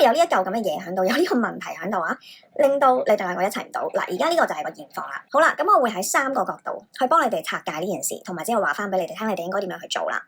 有呢一嚿咁嘅嘢喺度，有呢個問題喺度啊，令到你哋兩個一齊唔到。嗱，而家呢個就係個現況啦。好啦，咁我會喺3個角度去幫你哋拆解呢件事，同埋之後話翻俾你哋聽，你哋應該點樣去做啦。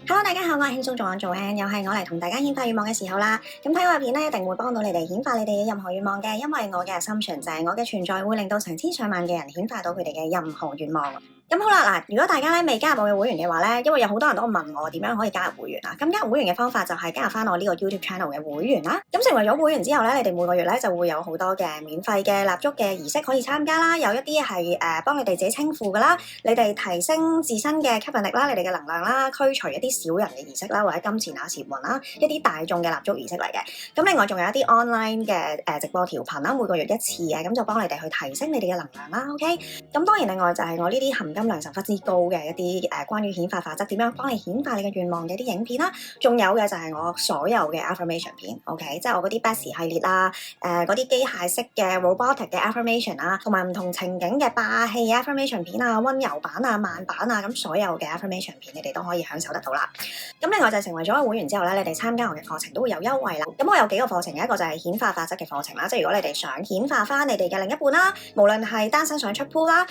Hello， 大家好，我係輕鬆做案做 N， 又係我嚟同大家顯化願望嘅時候啦。咁睇我嘅片咧，一定會幫到你哋顯化你哋嘅任何願望嘅，因為我嘅 assumption 就係我嘅存在會令到成千上萬嘅人顯化到佢哋嘅任何願望。咁好啦，嗱，如果大家咧未加入我嘅會員嘅話咧，因為有好多人都問我點樣可以加入會員啊。咁加入會員嘅方法就係加入翻我呢個 YouTube channel 嘅會員啦。咁成為咗會員之後咧，你哋每個月咧就會有好多嘅免費嘅蠟燭嘅儀式可以參加啦。有一啲係幫你哋自己清庫噶啦，你哋提升自身嘅吸引力啦，你哋嘅能量啦，驅除一啲小人嘅儀式啦，或者金錢啊、錢運啦，一啲大眾嘅蠟燭儀式嚟嘅。咁另外仲有一啲 online 嘅直播調頻啦，每個月1次嘅，咁就幫你哋去提升你哋嘅能量啦。OK， 咁當然另外就係我呢啲含金量十分之高嘅一啲關於顯化法則，點樣幫你顯化你嘅願望嘅一啲影片啦，仲有嘅就係我所有嘅 affirmation 片 ，OK， 即係我嗰啲 Best 系列啦，嗰啲機械式嘅 robotic 嘅 affirmation 啊，同埋唔同情景嘅霸氣 affirmation 片啊、溫柔版啊、慢版啊，咁所有嘅 affirmation 片你哋都可以享受得到啦。咁另外就係成為咗會員之後咧，你哋參加我嘅課程都會有優惠啦。咁我有幾個課程，一個就係顯化法則嘅課程啦，即係如果你哋想顯化翻你哋嘅另一半啦，無論係單身想出 pool 啦、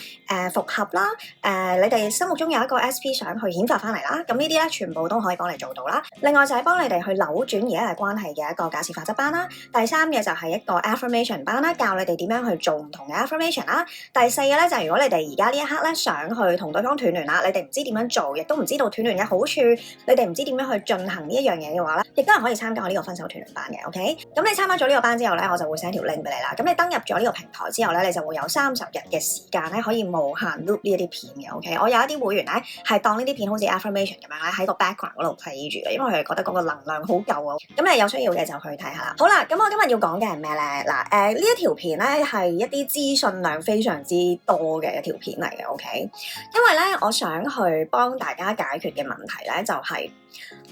復合啦、你哋心目中有一個 SP 想去顯化翻嚟啦，咁呢啲咧全部都可以幫你做到啦。另外就係幫你哋去扭轉而家嘅關係嘅一個假設法則班啦。第三嘅就係一個 affirmation 班啦，教你哋點樣去做唔同嘅 affirmation 啦。第四嘅咧就係如果你哋而家呢一刻咧想去同對方斷聯啦，你哋唔知點樣做，亦都唔知道斷聯嘅好處，你哋唔知點樣去進行呢一樣嘢嘅話咧，亦都係可以參加我呢個分手斷聯班嘅。OK， 咁你參加咗呢個班之後咧，我就會 send 條 link 俾你啦。咁你登入咗呢個平台之後咧，你就會有30日嘅時間咧，可以無限 loop 呢一啲片嘅。OK， 我有一啲會員咧係當呢啲片好似 affirmation 咁樣咧喺個 background 嗰度睇住嘅，因為佢哋覺得嗰個能量好夠啊。咁你有需要嘅就去睇下啦。好啦，咁我今日要講嘅係咩咧？嗱，呢一條片咧係一啲資訊量非常之多嘅一條片嚟嘅。OK， 因為咧我想去幫大家解決嘅問題咧就係，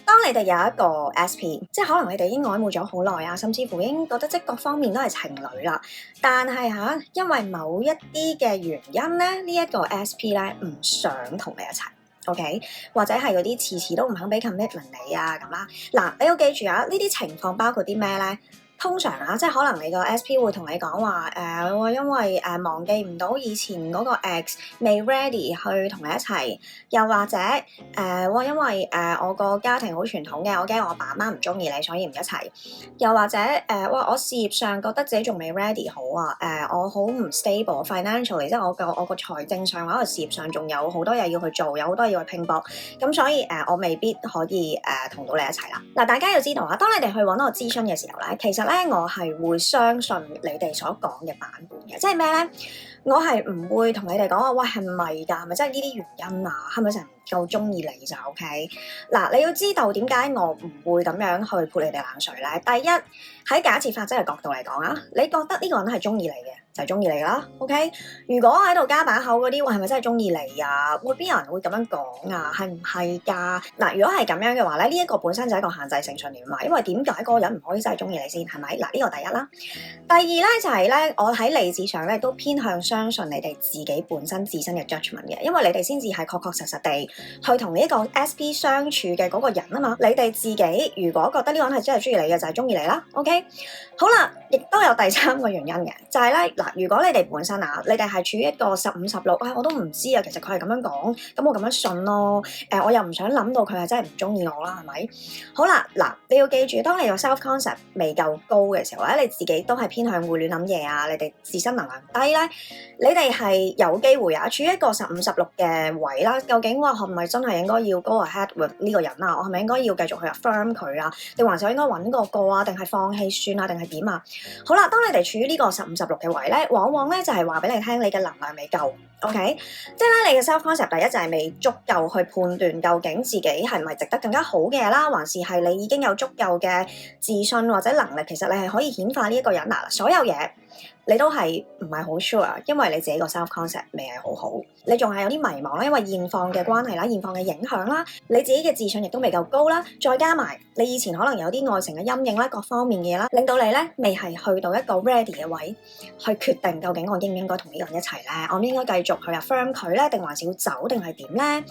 當你哋有一個 SP， 即係可能你哋已經曖昧咗好耐啊，甚至乎已經覺得即各方面都係情侶啦，但係因為某一啲嘅原因咧，呢一個 SP 咧唔想同你一齊。OK， 或者係嗰啲遲遲都唔肯俾 commitment 你啊咁啦。嗱，你要記住啊，呢啲情況包括啲咩咧？通常即係可能你個 SP 會同你講話因為忘記唔到以前嗰個 ex 未 ready 去同你一齊，又或者因為我個家庭好傳統嘅，我驚我爸媽唔中意你，所以唔一齊。又或者我事業上覺得自己仲未 ready 好啊，我好唔 stable financially， 即係我個財政上或者事業上仲有好多嘢要去做，有好多嘢要去拼搏，咁所以我未必可以同到你一齊啦。嗱，大家要知道啊，當你哋去揾我諮詢嘅時候咧，其實咧我係會相信你哋所講嘅版本嘅，即係咩咧？我係唔會同你哋講話，喂，係咪㗎？係咪真係呢啲原因啊？係咪成日唔夠中意你就 OK？ 嗱，你要知道點解我唔會咁樣去潑你哋冷水咧？第一，喺假設法則嘅角度嚟講啊，你覺得呢個人係中意你嘅，就係中意你啦。OK？ 如果喺度加把口嗰啲，喂，係咪真係中意你啊？會邊有人會咁樣講啊？係唔係㗎？嗱，如果係咁樣嘅話咧，呢一個本身就係一個限制性信念嘛。因為點解嗰個人唔可以真係中意你先？係咪？嗱，呢個第一啦。第二咧就係咧，我喺理智上咧都偏向相信你哋自己本身自身嘅 judgment 嘅，因為你哋先至係確確實實地去同呢一個 SP 相處嘅嗰個人啊嘛。你哋自己如果覺得呢個人係真係中意你嘅，就係中意你啦。OK， 好啦，亦都有第三個原因嘅，就係咧嗱，如果你哋本身你哋係處於一個15、16，我都唔知啊，其實佢係咁樣講，咁我咁樣信咯，我又唔想諗到佢係真係唔中意我啦，係咪？好啦，嗱，你要記住，當你個 self concept 未夠高嘅時候咧，你自己都係偏向會亂諗嘢啊，你哋自身能量低咧，你哋係有機會處於一個15、16嘅位啦。究竟係咪真係應該要 go ahead with 呢個人啊？我係咪應該要繼續去 affirm 佢啊？定還是我應該揾個啊？定係放棄算啊？定係點啊？好啦，當你哋處於呢個15、16嘅位咧，往往咧就係話俾你聽，你嘅能量未夠。OK， 即係咧，你嘅 self concept 第一就係未足夠去判斷究竟自己係咪值得更加好嘅嘢啦，還是係你已經有足夠嘅自信或者能力，其實你係可以顯化呢一個人嗱，所有嘢你都係唔係好 sure，因為你自己個 self concept 未係好好，你仲係有啲迷茫啦，因為現況嘅關係啦，現況嘅影響啦，你自己嘅自信亦都未夠高啦，再加埋你以前可能有啲愛情嘅陰影啦，各方面嘅嘢啦，令到你咧未係去到一個 ready 嘅位去決定究竟我應唔應該同呢個人一齊咧，我應該繼續去 affirm 佢咧，定還是要走定係點咧？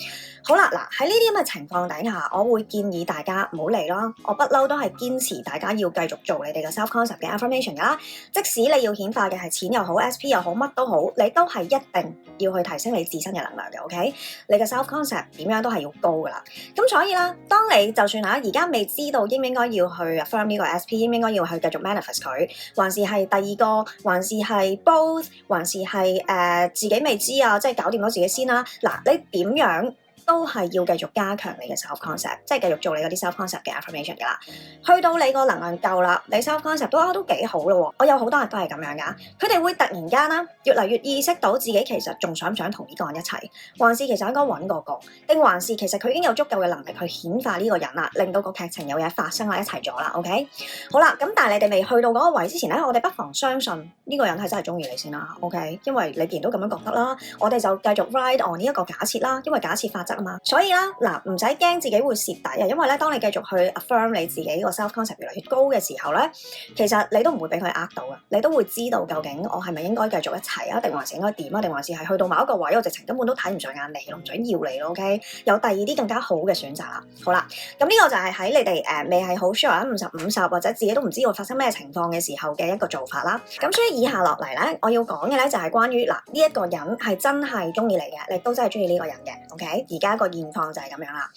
好啦，嗱喺呢啲咁嘅情況底下，我會建議大家唔好嚟咯。我不嬲都係堅持大家要繼續做你哋嘅 self concept 嘅 affirmation 噶啦。即使你要顯化嘅係錢又好 SP 又好乜都好，你都係一定要去提升你自身嘅能量嘅。OK， 你嘅 self concept 點樣都係要高噶啦。咁所以啦，當你就算而家未知道應唔應該要去 affirm 呢個 SP， 應唔應該要去繼續 manifest 佢，還是係第二個，還是係 both， 還是係自己未知啊，即係搞掂咗自己先啦。嗱，你點樣都係要繼續加強你嘅 self concept， 即係繼續做你嗰啲 self concept 嘅 affirmation 噶啦。去到你個能量夠啦，你 self concept 都幾好咯。我有好多人都係咁樣噶，佢哋會突然間啦，越嚟越意識到自己其實仲想唔想同呢個人一齊，還是其實應該揾個，定還是其實佢已經有足夠嘅能力去顯化呢個人啦，令到個劇情有嘢發生啦，一齊咗啦。OK， 好啦，咁但係你哋未去到嗰個位之前咧，我哋不妨相信呢個人係真係中意你先啦。OK， 因為你既然都咁樣覺得啦，我哋就繼續 ride on 呢一個假設啦，因為假設法則啊嘛。所以啦，嗱，唔使驚自己會蝕底啊，因為咧，當你繼續去 affirm 你自己個 self concept 越嚟越高嘅時候咧，其實你都唔會俾佢呃到嘅，你都會知道究竟我係咪應該繼續一齊啊，定還是應該點啊，定還是係去到某一個位，我直情根本都睇唔上眼你，唔想要你咯。OK， 有第二啲更加好嘅選擇啦。好啦，咁呢個就係喺你哋未係好 sure 50/50或者自己都唔知道發生咩情況嘅時候嘅一個做法啦。咁所以以下落嚟咧，我要講嘅咧就係關於呢一個人係真係中意你嘅，你都真係中意呢個人嘅。OK， 而家個現況就係咁樣啦，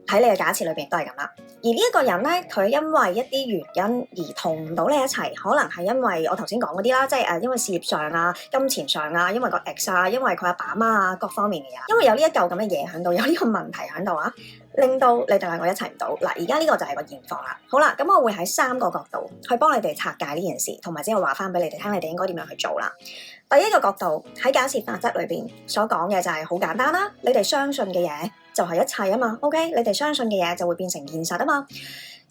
喺你嘅假設裏邊都係咁啦。而呢一個人咧，佢因為一啲原因而同唔到你一齊，可能係因為我頭先講嗰啲啦，即係因為事業上啊、金錢上啊，因為個 ex 啊，因為佢阿爸阿媽啊，各方面嘅嘢，因為有呢一嚿咁嘅嘢喺度，有呢個問題喺度啊，令到你哋兩個一齊唔到。嗱，而家呢個就係個現況啦。好啦，咁我會喺3個角度去幫你哋拆解呢件事，同埋之後話翻俾你哋聽，你哋應該點樣去做啦。第一個角度喺假設法則裏邊所講嘅就係好簡單啦，你哋相信嘅嘢就係一切啊嘛。OK， 你哋相信嘅嘢就會變成現實啊嘛。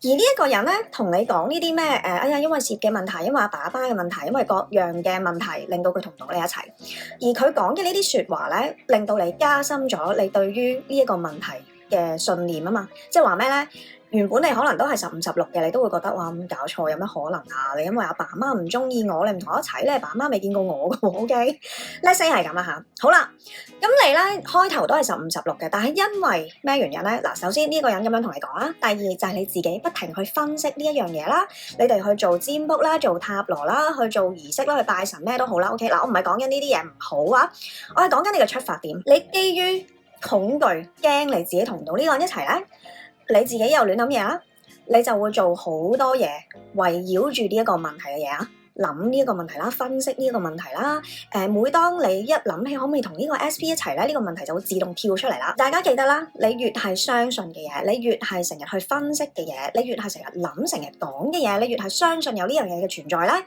而呢一個人咧，同你講呢啲咩哎呀，因為事業嘅問題，因為阿爸阿媽嘅問題，因為各樣嘅問題，令到佢同唔到你一齊。而佢講嘅呢啲說話咧，令到你加深咗你對於呢一個問題嘅信念啊嘛。即係話咩咧？原本你可能都係15、16嘅，你都會覺得哇，咁搞錯，有咩可能啊？你因為阿爸阿媽唔中意我，你唔同我一齊咧，阿爸阿媽未見過我嘅喎。OK，let's say 係咁啊嚇。好啦，咁你咧開頭都係15、16嘅，但係因為咩原因咧？嗱，首先呢個人咁樣同你講啦，第二就係你自己不停去分析呢一樣嘢啦，你哋去做占卜啦、做塔羅啦、去做儀式啦、去拜神咩都好啦。OK，嗱，我唔係講緊呢啲嘢唔好啊，我係講緊你嘅出發點。你基於恐懼驚你自己同唔到呢個人一齊咧，你自己又亂諗嘢啦，你就會做好多嘢圍繞住呢一個問題嘅嘢啊，諗呢一個問題啦，分析呢一個問題啦。每當你一諗起可唔可以同呢個 SP 一齊咧，呢個問題就會自動跳出嚟啦。大家記得啦，你越係相信嘅嘢，你越係成日去分析嘅嘢，你越係成日諗、成日講嘅嘢，你越係相信有呢樣嘢嘅存在咧，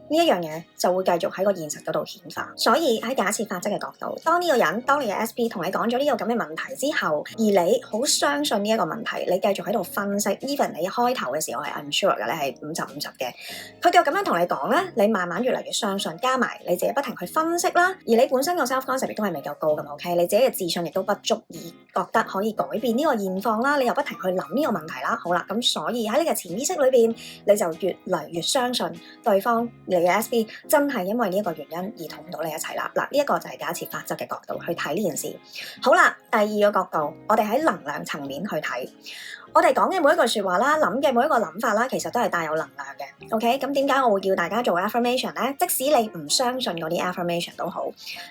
呢一樣嘢就會繼續喺個現實嗰度顯化。所以喺假設法則嘅角度，當呢個人，當你嘅 SP 同你講咗呢個咁嘅問題之後，而你好相信呢一個問題，你繼續喺度分析 even 你一開頭嘅時候係 unsure 嘅，你係50/50嘅，佢繼續咁樣同你講咧，你慢慢越嚟越相信，加埋你自己不停去分析啦，而你本身個 self concept 亦都係未夠高咁 OK， 你自己嘅自信亦都不足以覺得可以改變呢個現況啦，你又不停去諗呢個問題啦。好啦，咁所以喺你嘅潛意識裏邊，你就越嚟越相信對方。你嘅 SP 真係因為呢一個原因而同唔到你一齊啦。嗱，呢一個就係假設法則嘅角度去睇呢件事。好啦，第二個角度，我哋喺能量層面去睇。我哋講嘅每一句說話啦，諗嘅每一個諗法啦，其實都係帶有能量嘅。OK， 咁點解我會叫大家做 affirmation 咧？即使你唔相信嗰啲 affirmation 都好，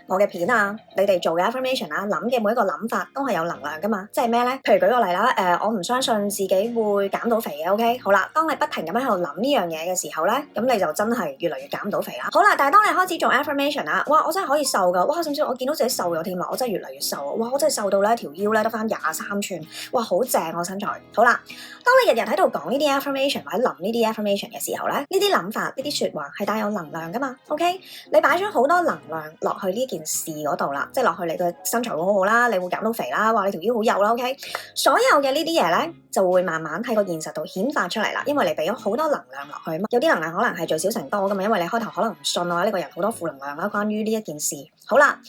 我嘅片啊，你哋做嘅 affirmation 啦，諗嘅每一個諗法都係有能量噶嘛。即係咩咧？譬如舉個例啦，我唔相信自己會減到肥嘅。OK， 好啦，當你不停咁喺度諗呢樣嘢嘅時候咧，咁你就真係越嚟越減唔到肥啦。好啦，但係當你開始做 affirmation 啦，哇，我真係可以瘦噶，哇，甚至我見到自己瘦咗添啦，我真係越嚟越瘦，哇，我真係瘦到咧條腰咧得翻23寸，哇，好正我身材。好啦，當你日日喺度講呢啲 affirmation 或者諗呢啲 affirmation 嘅時候咧，呢啲諗法、呢啲説話係帶有能量噶嘛 ，OK？ 你擺咗好多能量落去呢件事嗰度啦，即係落去你嘅身材會好好啦，你會減到肥啦，話你條腰好幼啦 ，OK？ 所有嘅呢啲嘢咧就會慢慢喺個現實度顯化出嚟啦，因為你俾咗好多能量落去，有啲能量可能係聚少成多噶嘛，因為你開頭可能唔信啊，呢個人好多負能量啦，關於呢一件事。好啦，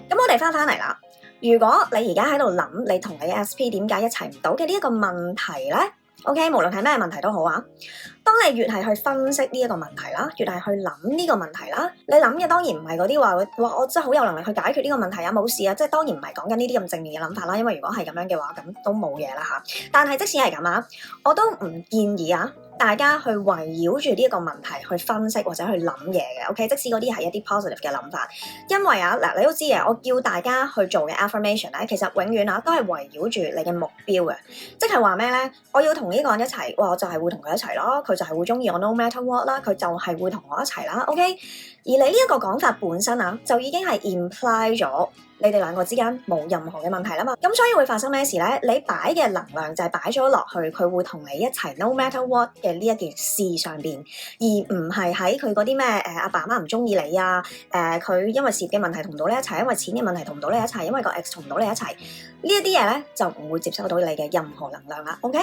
咁我哋翻嚟啦。如果你而家喺度諗你同你嘅 SP 點解一齊唔到嘅呢一個問題咧 ，OK， 無論係咩問題都好啊。當你越係去分析呢一個問題啦，越係去諗呢個問題啦，你諗嘅當然唔係嗰啲話我真係好有能力去解決呢個問題啊，冇事啊，即係當然唔係講緊呢啲咁正面嘅諗法啦。因為如果係咁樣嘅話，咁都冇嘢啦嚇。但係即使係咁啊，我都唔建議啊大家去圍繞住呢一個問題去分析或者去諗嘢嘅 ，OK？ 即使嗰啲係一啲 positive 嘅諗法，因為啊嗱，你都知嘅，我叫大家去做嘅 affirmation 咧，其實永遠啊都係圍繞住你嘅目標嘅，即係話咩咧？我要同呢個人一齊，我就係會同佢一齊咯，佢就係會中意我 no matter what 啦，佢就係會同我一齊啦 ，OK？ 而你呢一個講法本身啊，就已經係 imply 咗你哋兩個之間冇任何嘅問題啦嘛，咁所以會發生咩事咧？你擺嘅能量就係擺咗落去，佢會同你一齊 no matter what 嘅呢一件事上邊，而唔係喺佢嗰啲咩阿爸媽唔中意你啊，佢因為事業嘅問題同唔到你一齊，因為錢嘅問題同唔到你一齊，因為個 ex 同唔到你一齊，呢一啲嘢咧就唔會接收到你嘅任何能量啦 ，OK？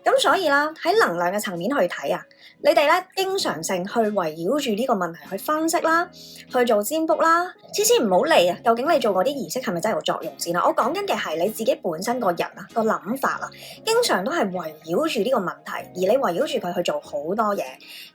咁所以啦，喺能量嘅層面去睇啊，你哋咧經常性去圍繞住呢個問題去分析啦，去做占卜啦，次次唔好理啊，究竟你做嗰啲儀式係咪真係有作用先啦？我講緊嘅係你自己本身個人啊，個諗法啊，經常都係圍繞住呢個問題，而你圍繞住佢去做好多嘢，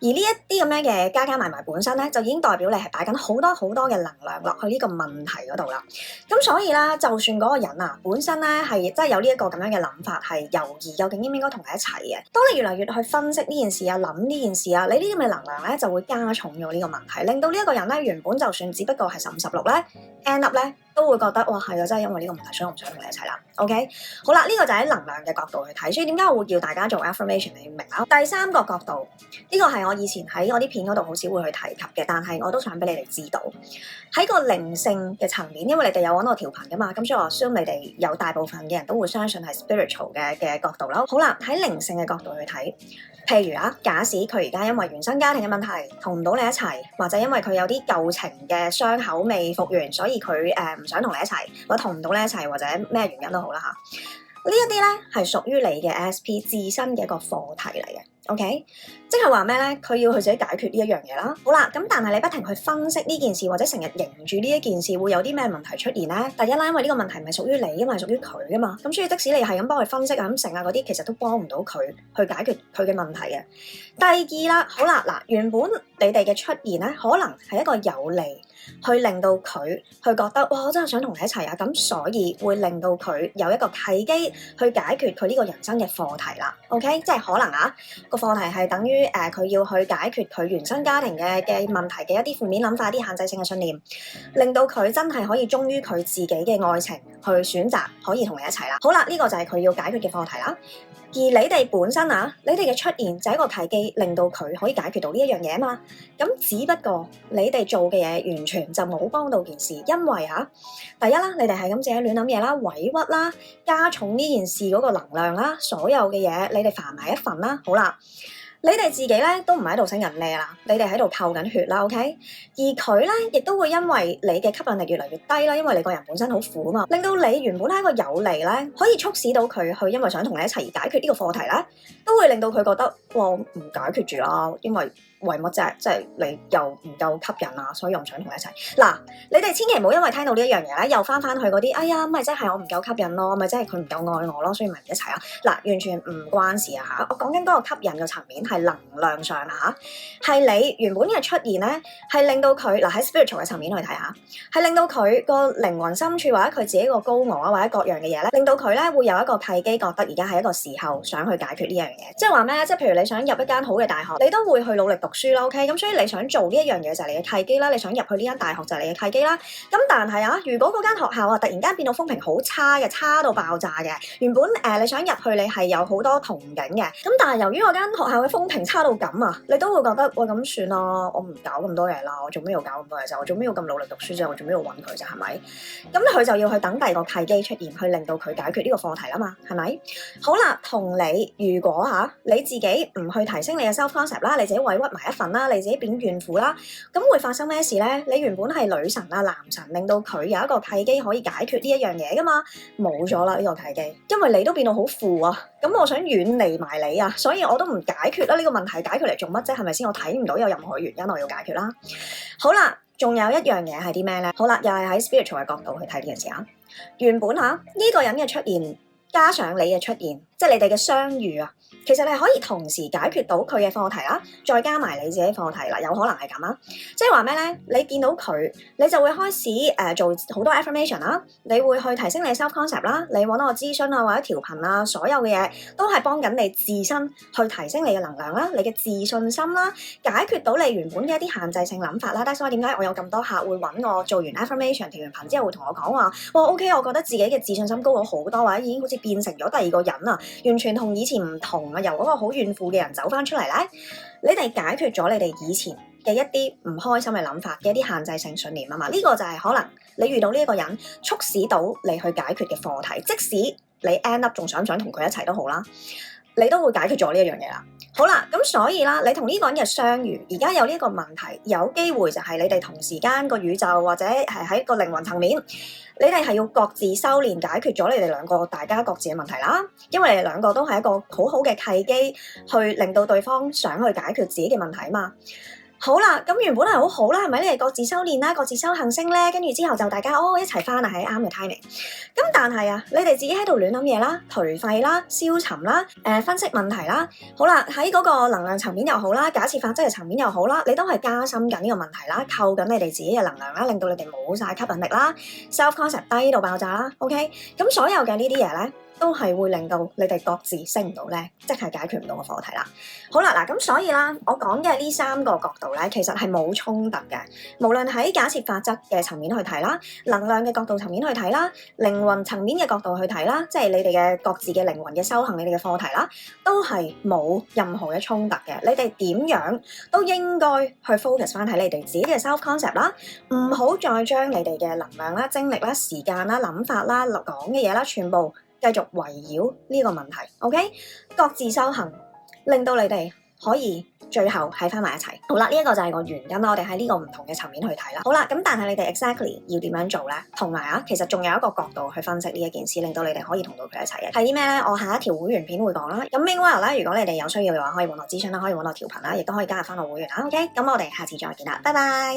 而呢一啲咁樣嘅加埋本身咧，就已經代表你係擺緊好多嘅能量落去呢個問題嗰度啦。咁所以啦，就算嗰個人啊本身咧係真係有呢一個咁樣嘅諗法，係猶豫究竟應唔應該同你一齊嘅。當你越嚟越去分析呢件事啊，諗呢件事啊，你呢啲咁嘅能量咧就會加重咗呢個問題，令到呢一個人咧原本就算只不過係15、16咧 end up 咧都會覺得哇係啊，真係因為呢個問題，所以我唔想同你一齊啦。OK， 好啦，呢個就喺能量嘅角度去睇，所以點解我會叫大家做 affirmation 你要明啦。第三個角度，呢個係我以前喺我啲片嗰度好少會去提及嘅，但係我都想俾你哋知道，喺個靈性嘅層面，因為你哋有揾我調頻噶嘛，咁所以我 assume 你哋有大部分嘅人都會相信係 spiritual 嘅角度啦。好啦，喺靈性嘅角度去睇。譬如啊，假使佢而家因為原生家庭嘅問題同唔到你一齊，或者因為佢有啲舊情嘅傷口未復原，所以佢唔想同你一齊，或者同唔到你一齊，或者咩原因都好啦嚇。呢一啲咧係屬於你嘅 SP 自身嘅一個課題嚟嘅。OK， 即係話咩咧？佢要去自己解決呢一樣嘢啦。好啦，咁但係你不停去分析呢件事，或者成日迎住呢一件事，會有啲咩問題出現咧？第一啦，因為呢個問題唔係屬於你，因為係屬於佢噶嘛。咁所以即使你係咁幫佢分析啊、咁成啊嗰啲，其實都幫唔到佢去解決佢嘅問題嘅。第二啦，好啦嗱，原本你哋嘅出現咧，可能係一個有利，去令到佢去覺得哇，我真係想同你一齊啊！咁所以會令到佢有一個契機去解決佢呢個人生嘅課題啦。OK， 即係可能啊。課題係等於佢要去解決佢原生家庭嘅問題嘅一啲負面諗法、一啲限制性嘅信念，令到佢真係可以忠於佢自己嘅愛情去選擇可以同你一齊啦。好啦，呢個就係佢要解決嘅課題啦。而你哋本身啊，你哋嘅出現就係一個契機，令到佢可以解決到呢一樣嘢啊嘛。咁只不過你哋做嘅嘢完全就冇幫到件事，因為第一啦，你哋係咁自己亂諗嘢啦、委屈啦、加重呢件事嗰個能量啦，所有嘅嘢你哋煩埋一份啦。好啦。你哋自己咧都唔係喺度升緊呢啦，你哋喺度扣緊血啦 ，OK？ 而佢咧亦都會因為你嘅吸引力越嚟越低啦，因為你個人本身好苦啊嘛，令到你原本係一個有利咧，可以促使到佢去因為想同你一齊而解決呢個課題咧，都會令到佢覺得哇唔解決住啦，因為為乜啫？即係你又唔夠吸引啊，所以我唔想同你一齊。嗱，你哋千祈唔好因為聽到呢一樣嘢咧，又翻去嗰啲，哎呀，咪即係我唔夠吸引咯，咪即係佢唔夠愛我咯，所以咪唔一齊啊！嗱，完全唔關事啊嚇！我講緊嗰個吸引嘅層面係能量上啊嚇，係你原本嘅出現咧，係令到佢嗱喺 spiritual 嘅層面去睇下，係令到佢個靈魂深處或者佢自己個高我啊或者各樣嘅嘢咧，令到佢咧會有一個契機，覺得而家係一個時候想去解決呢樣嘢。即係話咩？即係譬如你想入一間好嘅大學，你都會去努力讀書啦 ，OK， 咁所以你想做呢一樣嘢就係你嘅契機啦，你想入去呢間大學就係你嘅契機啦。咁但係啊，如果嗰間學校啊突然間變到風評好差嘅，差到爆炸嘅，原本你想入去你係有好多憧憬嘅，咁但係由於嗰間學校嘅風評差到咁啊，你都會覺得喂，咁算啦，我唔搞咁多嘢啦，我做咩要搞咁多嘢啫？我做咩要咁努力讀書啫？我做咩要揾佢啫？係咪？咁佢就要去等第二個契機出現，去令到佢解決呢個課題啦嘛，係咪？好啦，同你如果你自己唔去提升你嘅 self concept 啦，你自己委屈埋一份啦，你自己變怨婦啦，咁會發生咩事咧？你原本係女神啊、男神，令到佢有一個契機可以解決呢一樣嘢噶嘛，冇咗啦呢個契機，因為你都變到好負啊，咁我想遠離埋你啊，所以我都唔解決啦呢個問題，解決嚟做乜啫？係咪先？我睇唔到有任何原因我要解決啦。好啦，仲有一樣嘢係啲咩咧？好啦，又係喺 spiritual 嘅角度去睇呢件事啊。原本呢個人嘅出現，加上你嘅出現，即係你哋嘅相遇啊，其實你係可以同時解決到佢嘅課題啦，再加埋你自己課題啦，有可能係咁啊。即係話咩咧？你見到佢，你就會開始做好多 affirmation 啦，你會去提升你嘅 self concept 啦，你揾我諮詢啊或者調頻啊，所有嘅嘢都係幫緊你自身去提升你嘅能量啦，你嘅自信心啦，解決到你原本嘅一啲限制性諗法啦。所以點解我有咁多客會揾我做完 affirmation 調完頻之後會同我講話，哇 OK， 我覺得自己嘅自信心高咗好多，或者已經好似變成咗第二個人啊，完全同以前唔同啊，由嗰個好怨婦嘅人走翻出嚟咧，你哋解決咗你哋以前嘅一啲唔開心嘅諗法嘅一啲限制性信念啊嘛，呢個就係可能你遇到呢一個人促使到你去解決嘅課題，即使你 end up 仲想唔想同佢一齊都好啦，你都會解決咗呢一樣嘢啦。好啦，咁所以啦，你同呢個人嘅相遇，而家有呢一個問題，有機會就係你哋同時間個宇宙或者係喺個靈魂層面，你哋係要各自修煉解決咗你哋兩個大家各自嘅問題啦。因為你哋兩個都係一個好好嘅契機，去令到對方想去解決自己嘅問題啊嘛。好啦，咁原本係好好啦，係咪？你哋各自修煉啦，各自修行星咧，跟住之後就大家一齊翻啊，係啱嘅 timing。咁但係啊，你哋自己喺度亂諗嘢啦、頹廢啦、消沉啦、分析問題啦，好啦，喺嗰個能量層面又好啦，假設法則嘅層面又好啦，你都係加深緊呢個問題啦，扣緊你哋自己嘅能量啦，令到你哋冇晒吸引力啦 ，self concept 低到爆炸啦 ，OK， 咁所有嘅呢啲嘢咧，都係會令到你哋各自升唔到咧，即係解決唔到個課題啦。好啦，嗱咁所以啦，我講嘅呢三個角度咧，其實係冇衝突嘅。無論喺假設法則嘅層面去睇啦，能量嘅角度層面去睇啦，靈魂層面嘅角度去睇啦，即係你哋嘅各自嘅靈魂嘅修行，你哋嘅課題啦，都係冇任何嘅衝突嘅。你哋點樣都應該去 focus 翻喺你哋自己嘅 self concept 啦，唔好再將你哋嘅能量啦、精力啦、時間啦、諗法啦、講嘅嘢啦，全部繼續圍繞呢個問題 ，OK？ 各自修行，令到你哋可以最後喺翻埋一齊。好啦，呢一個就係個原因啦。我哋喺呢個唔同嘅層面去睇啦。好啦，咁但係你哋 exactly 要點樣做咧？同埋啊，其實仲有一個角度去分析呢一件事，令到你哋可以同到佢一齊嘅係啲咩咧？我下一條會員片會講啦。咁 meanwhile 咧，如果你哋有需要嘅話，可以揾我諮詢啦，可以揾我調頻啦，亦都可以加入翻我會員啦。OK？咁我哋下次再見啦，拜拜。